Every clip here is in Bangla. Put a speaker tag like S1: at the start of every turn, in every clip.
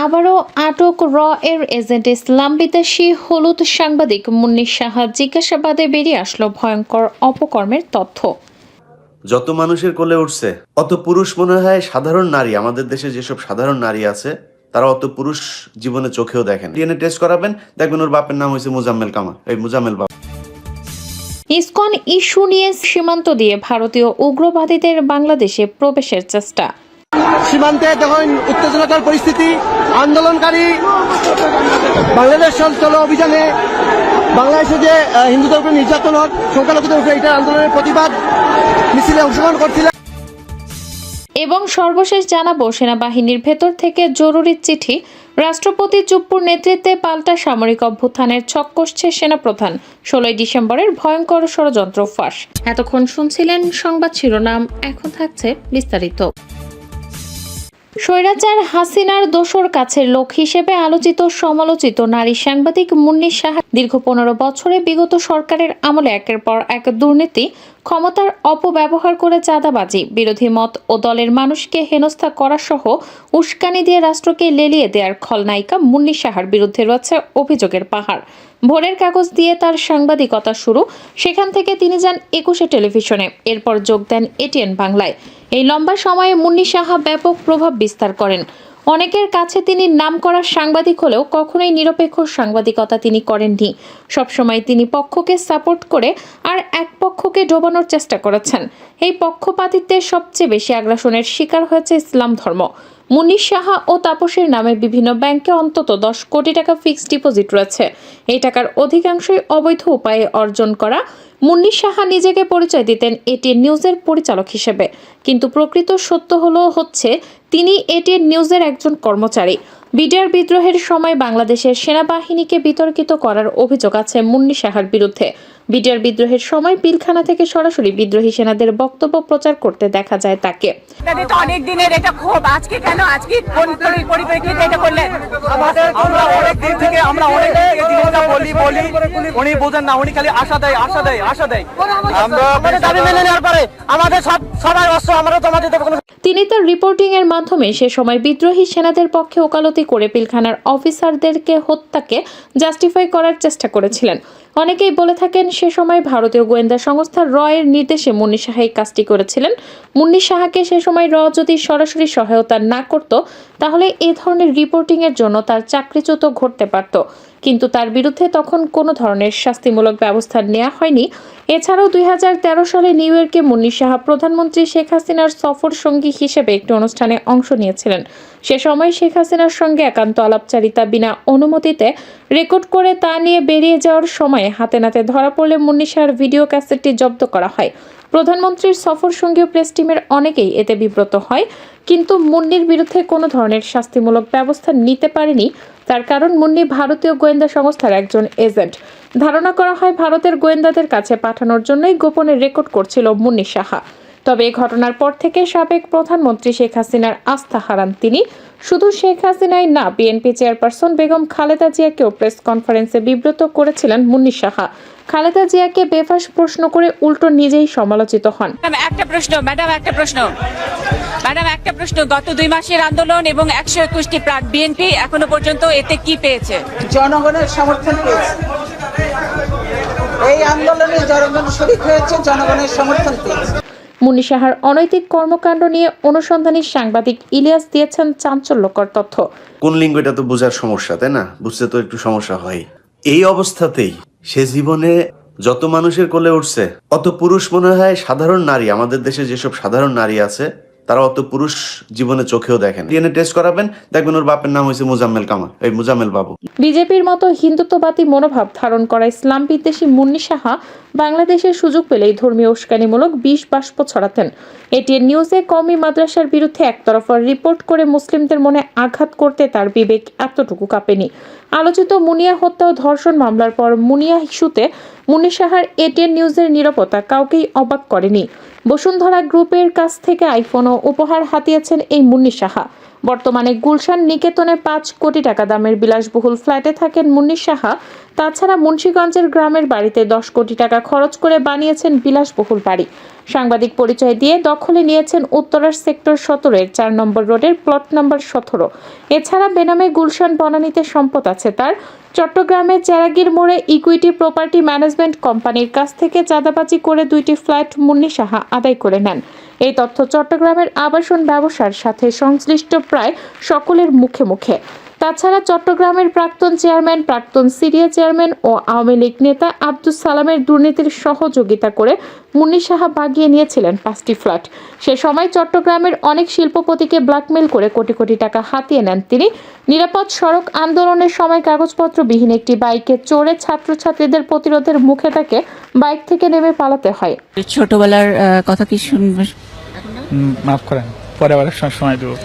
S1: আবারও আটক এর এজেন্ট ইসলাম বিদ্বেষী হলুদ সাংবাদিক মুন্নি সাহা জিজ্ঞাসাবাদে বেরিয়ে আসলো ভয়ঙ্কর অপকর্মের তথ্য।
S2: যত মানুষের কোলে উঠছে অত পুরুষ মনে হয় সাধারণ নারী, আমাদের দেশে যেসব সাধারণ নারী আছে তারা অত পুরুষ জীবনে চোখেও দেখেন। ডিএনএ টেস্ট করাবেন, দেখবেন ওর বাপের নাম হয়েছে মুজাম্মেল কামাল, এই মুজাম্মেল বাবু।
S1: ইসকন ইস্যু নিয়ে সীমান্ত দিয়ে ভারতীয় উগ্রবাদীদের বাংলাদেশে প্রবেশের চেষ্টা।
S3: সীমান্তে যখন উত্তেজনাকর পরিস্থিতি, আন্দোলনকারী বাংলাদেশ চলো অভিযানে বাংলাদেশে যে হিন্দুদের উপরে নির্যাতন হোক, সংখ্যালঘুদের উপরে এটা আন্দোলনের প্রতিবাদ মিছিলে অংশগ্রহণ করছিলেন।
S1: এবং সর্বশেষ জানাবো সেনাবাহিনীর ভেতর থেকে জরুরি চিঠি, রাষ্ট্রপতি চুপ্পুর নেতৃত্বে পাল্টা সামরিক অভ্যুত্থানের ছক কষছে সেনাপ্রধান, 16 ডিসেম্বরের ভয়ঙ্কর ষড়যন্ত্র ফাঁস। এতক্ষণ শুনছিলেন সংবাদ শিরোনাম, এখন থাকছে বিস্তারিত। স্বৈরাচার হাসিনার দোসর কাছের লোক হিসেবে আলোচিত সমালোচিত নারী সাংবাদিক মুন্নি সাহা দীর্ঘ 15 বছরে বিগত সরকারের আমলে একের পর এক দুর্নীতি, ক্ষমতার অপব্যবহার করে চাঁদাবাজি, বিরোধী মত ও দলের মানুষকে হেনস্থা করা সহ উস্কানি দিয়ে রাষ্ট্রকে লেলিয়ে দেওয়ার খলনায়িকা মুন্নি সাহার বিরুদ্ধে রয়েছে অভিযোগের পাহাড়। ভোরের কাগজ দিয়ে তার সাংবাদিকতা শুরু, সেখান থেকে তিনি যান 21 টেলিভিশনে, এরপর যোগ দেন এটিএন বাংলায়। এই লম্বা সময়ে মুন্নি সাহা ব্যাপক প্রভাব বিস্তার করেন। অনেকের কাছে তিনি নামকরা সাংবাদিক হলেও কখনোই নিরপেক্ষ সাংবাদিকতা তিনি করেননি। সবসময় তিনি পক্ষকে সাপোর্ট করে আর এক পক্ষকে ডোবানোর চেষ্টা করেছেন। এই পক্ষপাতিত্বের সবচেয়ে বেশি আগ্রাসনের শিকার হয়েছে ইসলাম ধর্ম। মুন্নি সাহা ও তাপসের নামে বিভিন্ন ব্যাংকে অন্তত 10 কোটি টাকা ফিক্সড ডিপোজিট রয়েছে। এই টাকার অধিকাংশই অবৈধ উপায়ে অর্জন করা। মুন্নি সাহা নিজেকে পরিচয় দিতেন এটিএন নিউজের পরিচালক হিসেবে, কিন্তু প্রকৃত সত্য হচ্ছে তিনি এটিএন নিউজের একজন কর্মচারী। বিডিআর বিদ্রোহের সময় বাংলাদেশের সেনাবাহিনীকে বিতর্কিত করার অভিযোগ আছে মুন্নি সাহার বিরুদ্ধে। বিডিআর বিদ্রোহের সময় পিলখানা থেকে সরাসরি বিদ্রোহী সেনাদের বক্তব্য প্রচার করতে দেখা যায় তাকে।
S4: অনেক দিনের এটা ক্ষোভ, আজকে কেন আজকে কোন পরিপ্রেক্ষিতে এটা করলেন?
S5: আমরা অনেক দিন থেকে জিনিসটা বলি উনি বোঝেন না, উনি খালি আশা দেয়। আমরা দাবি মেনে নেওয়ার পরে আমাদের সবাই অস্ত্র আমরা জমা দিতে।
S1: তিনি তার রিপোর্টিং এর মাধ্যমে সে সময় বিদ্রোহী সেনাদের পক্ষে ওকালতি করে পিলখানার অফিসারদেরকে হত্যাকে জাস্টিফাই করার চেষ্টা করেছিলেন। অনেকেই বলে থাকেন সে সময় ভারতীয় গোয়েন্দা সংস্থা এর নির্দেশে মুন্নি সাহা এই কাজটি করেছিলেন। মুন্নি সাহাকে সে সময় যদি সরাসরি সহায়তা না করত, তাহলে এ ধরনের রিপোর্টিং এর জন্য তার চাকরিচ্যুত ঘটতে পারত, কিন্তু তার বিরুদ্ধে তখন কোনো ধরনের শাস্তিমূলক ব্যবস্থা নেওয়া হয়নি। এছাড়াও 2013 সালে নিউ ইয়র্কে মুন্নি সাহা প্রধানমন্ত্রী শেখ হাসিনার সফর সঙ্গী হিসেবে একটি অনুষ্ঠানে অংশ নিয়েছিলেন। সে সময় শেখ হাসিনার সঙ্গে একান্ত আলাপচারিতা বিনা অনুমতিতে রেকর্ড করে তা নিয়ে বেরিয়ে যাওয়ার সময় হাতে নাতে ধরা পড়লে মুন্নি সাহার ভিডিও ক্যাসেটটি জব্দ করা হয়। প্রধানমন্ত্রীর সফর সঙ্গী প্রেস টিমের অনেকেই এতে বিব্রত হয়, কিন্তু মুন্নির বিরুদ্ধে কোনো ধরনের শাস্তিমূলক ব্যবস্থা নিতে পারেনি। তার কারণ মুন্নি ভারতীয় গোয়েন্দা সংস্থার একজন এজেন্ট। ধারণা করা হয় ভারতের গোয়েন্দাদের কাছে পাঠানোর জন্যই গোপনে রেকর্ড করছিল মুন্নি সাহা। তবে এই ঘটনার পর থেকে সাবেক প্রধানমন্ত্রী শেখ হাসিনার আস্থা হারান তিনি। শুধু শেখ হাসিনাই না, বিএনপি চেয়ারপারসন বেগম খালেদা জিয়াকেও প্রেস কনফারেন্সে বিব্রত করেছিলেন মুন্নি সাহা। খালেদা জিয়াকে বেফাঁস প্রশ্ন করে উল্টো নিজেই সমালোচিত হন।
S4: ম্যাডাম একটা প্রশ্ন, গত 2 মাসের আন্দোলন এবং 121টি প্রাণ, বিএনপি এখনো পর্যন্ত এতে কি পেয়েছে?
S6: জনগণের সমর্থন পেয়েছে। এই আন্দোলনে জনগণ শরীক হয়েছে, জনগণের সমর্থন পেয়েছে।
S1: মুন্নি সাহার অনৈতিক কর্মকাণ্ড নিয়ে অনুসন্ধানী সাংবাদিক ইলিয়াস দিয়েছেন চাঞ্চল্যকর তথ্য।
S2: কোন লিঙ্গ এটা তো বোঝার সমস্যা, তাই না? বুঝতে তো একটু সমস্যা হয়। এই অবস্থাতেই সে জীবনে যত মানুষের কোলে উঠছে অত পুরুষ মনে হয় সাধারণ নারী, আমাদের দেশে যেসব সাধারণ নারী আছে তারা অত পুরুষ জীবনে চোখেও দেখেন। ডিএনএ টেস্ট করাবেন, দেখবেন ওর বাপের নাম হয়েছে মুজাম্মেল কামাল, এই মুজাম্মেল বাবু।
S1: বিজেপির মতো হিন্দুত্ববাদী মনোভাব ধারণ করা ইসলাম বিদ্বেষী মুন্নি সাহা বাংলাদেশের সুযোগ পেলেই ধর্মীয় উস্কানিমূলক বিষ বাষ্প ছড়াতেন। এটিএন নিউজে কওমি মাদ্রাসার বিরুদ্ধে একতরফা রিপোর্ট করে মুসলিমদের মনে আঘাত করতে তার বিবেক এতটুকু কাঁপেনি। আলোচিত মুনিয়া হত্যা ও ধর্ষণ মামলার পর মুনিয়া ইস্যুতে মুন্নি সাহার এটিএন নিউজের নীরবতা কাউকেই অবাক করেনি। বসুন্ধরা গ্রুপের কাছ থেকে আইফোনও উপহার হাতিয়েছেন এই মুন্নি সাহা। বর্তমানে গুলশান নিকেতনে 5 কোটি টাকা দামের বিলাসবহুল ফ্ল্যাটে থাকেন মুন্নি সাহা। তাছাড়া মুন্সিগঞ্জের গ্রামের বাড়িতে 10 কোটি টাকা খরচ করে বানিয়েছেন বিলাসবহুল বাড়ি। সাংবাদিক পরিচয় দিয়ে দখলে নিয়েছেন উত্তরার সেক্টর 17-এর 4 নম্বর রোডের প্লট নম্বর 17। এছাড়া বেনামে গুলশান বনানীতে সম্পদ আছে তার। চট্টগ্রামের চেরাগীর মোড়ে ইকুইটি প্রপার্টি ম্যানেজমেন্ট কোম্পানির কাছ থেকে চাঁদাবাজি করে 2টি ফ্ল্যাট মুন্নি সাহা আদায় করে নেন। এই তথ্য চট্টগ্রামের আবাসন ব্যবসার সাথে সংশ্লিষ্ট প্রায় সকলের মুখে মুখে। তাছাড়া চট্টগ্রামের প্রাক্তন চেয়ারম্যান, প্রাক্তন সিরিয়া চেয়ারম্যান ও আওয়ামী লীগ নেতা আব্দুস সালামের দুর্নীতির সহযোগিতা করে মুন্নি সাহা বাগিয়ে নিয়েছিলেন 5টি ফ্ল্যাট। সে সময় চট্টগ্রামের অনেক শিল্পপতিকে ব্ল্যাকমেল করে কোটি কোটি টাকা হাতিয়ে নেন তিনি। নিরাপদ সড়ক আন্দোলনের সময় কাগজপত্রবিহীন একটি বাইকে চড়ে ছাত্রছাত্রীদের প্রতিরোধের মুখে তাকে বাইক থেকে নেমে পালাতে হয়।
S7: ছোটবেলার কথা কি শুনবে?
S8: মাফ করেন, পরে আবার সময় দেবো,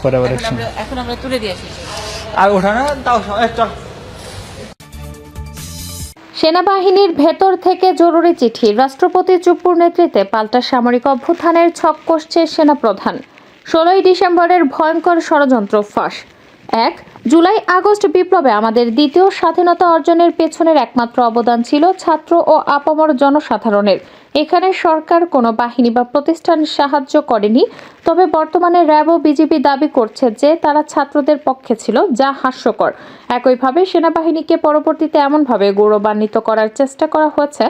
S8: পরে আবার সময়।
S7: এখন আমরা তুলে দিয়ে আসি
S8: আর ওঠা না তাও চল।
S1: সেনাবাহিনীর ভেতর থেকে জরুরি চিঠি। রাষ্ট্রপতি চুপ্পুর নেতৃত্বে পাল্টা সামরিক অভ্যুত্থানের ছক কষছে সেনাপ্রধান। 16ই ডিসেম্বরের ভয়ঙ্কর ষড়যন্ত্র ফাঁস। 1 জুলাই আগস্ট বিপ্লবে আমাদের দ্বিতীয় স্বাধীনতা অর্জনের পেছনের একমাত্র অবদান ছিল ছাত্র ও আপামর জনসাধারণের। এখানে সরকার কোনো বাহিনী বা প্রতিষ্ঠান সাহায্য করেনি। তবে বর্তমানে র্যাব ও বিজিবি দাবি করছে যে তারা ছাত্রদের পক্ষে ছিল, যা হাস্যকর। একইভাবে সেনাবাহিনীকে পরবর্তীতে এমনভাবে গৌরবান্বিত করার চেষ্টা করা হয়েছে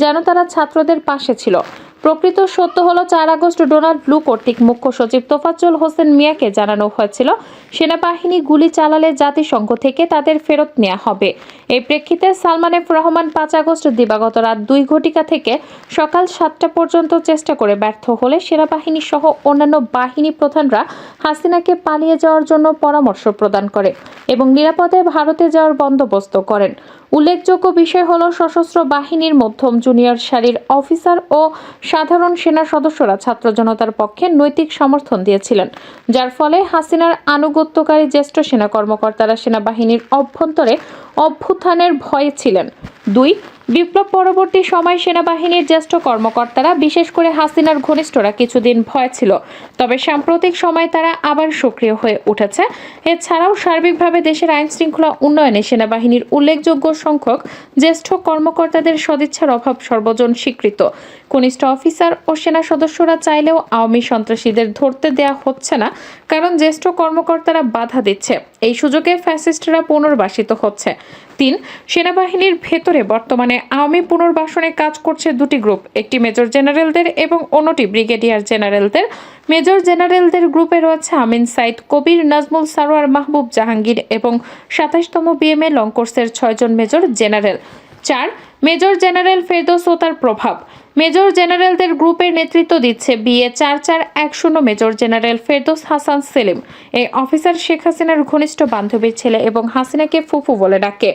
S1: যেন তারা ছাত্রদের পাশে ছিল। প্রকৃত সত্য হলো 4 আগস্ট ডোনাল্ড ব্লু কর্তৃক মুখ্য সচিব তোফাজ্জল হোসেন মিয়াকে জানানো হয়েছিল সেনাবাহিনী গুলি চালালে জাতিসংঘ থেকে তাদের ফেরত নেওয়া হবে। এই প্রেক্ষিতে সালমান এফ রহমান 5 আগস্ট দিবাগত রাত 2 ঘটিকা থেকে সকাল 7টা পর্যন্ত চেষ্টা করে ব্যর্থ হলে সেনাবাহিনী সহ অন্যান্য বাহিনী প্রধানরা হাসিনাকে পালিয়ে যাওয়ার জন্য পরামর্শ প্রদান করে এবং নিরাপদে ভারতে যাওয়ার বন্দোবস্ত করেন। উল্লেখযোগ্য বিষয় হলো সশস্ত্র বাহিনীর মধ্যম জুনিয়র সারির অফিসার ও সাধারণ সেনা সদস্যরা ছাত্র জনতার পক্ষে নৈতিক সমর্থন দিয়েছিলেন, যার ফলে হাসিনার আনুগত্যকারী জ্যেষ্ঠ সেনা কর্মকর্তারা সেনাবাহিনীর অভ্যন্তরে অভ্যুত্থানের ভয়ে ছিলেন। 2 বিপ্লব পরবর্তী সময় সেনাবাহিনীর জ্যেষ্ঠ কর্মকর্তারা, বিশেষ করে হাসিনার ঘনিষ্ঠরা কিছুদিন ভয় ছিল, তবে সাম্প্রতিক সময় তারা আবার সক্রিয় হয়ে উঠেছে। এছাড়াও সার্বিকভাবে দেশের আইন শৃঙ্খলা উন্নয়নে সেনাবাহিনীর উল্লেখযোগ্য সংখ্যক জ্যেষ্ঠ কর্মকর্তাদের সদিচ্ছার অভাব সর্বজন স্বীকৃত। কনিষ্ঠ অফিসার ও সেনা সদস্যরা চাইলেও আওয়ামী সন্ত্রাসীদের ধরতে দেয়া হচ্ছে না, কারণ জ্যেষ্ঠ কর্মকর্তারা বাধা দিচ্ছে। এই সুযোগে ফ্যাসিস্টরা পুনর্বাসিত হচ্ছে। 3 সেনাবাহিনীর ভেতরে বর্তমানে আওয়ামী পুনর্বাসনে কাজ করছে 2টি গ্রুপ, একটি মেজর জেনারেলদের এবং অন্যটি ব্রিগেডিয়ার জেনারেলদের। মেজর জেনারেলদের গ্রুপে রয়েছে আমিন সাইদ, কবির, নাজমুল সারোয়ার, মাহবুব জাহাঙ্গীর এবং 27তম বিএমএ লং কোর্সের 6 জন major general. 4 major general Ferdous ও তার প্রভাব। মেজর জেনারেলদের গ্রুপের নেতৃত্ব দিচ্ছে BA 4410 major general Ferdous Hasan Selim. এই অফিসার শেখ হাসিনার ঘনিষ্ঠ বান্ধবীর ছেলে এবং হাসিনাকে ফুফু বলে ডাকে।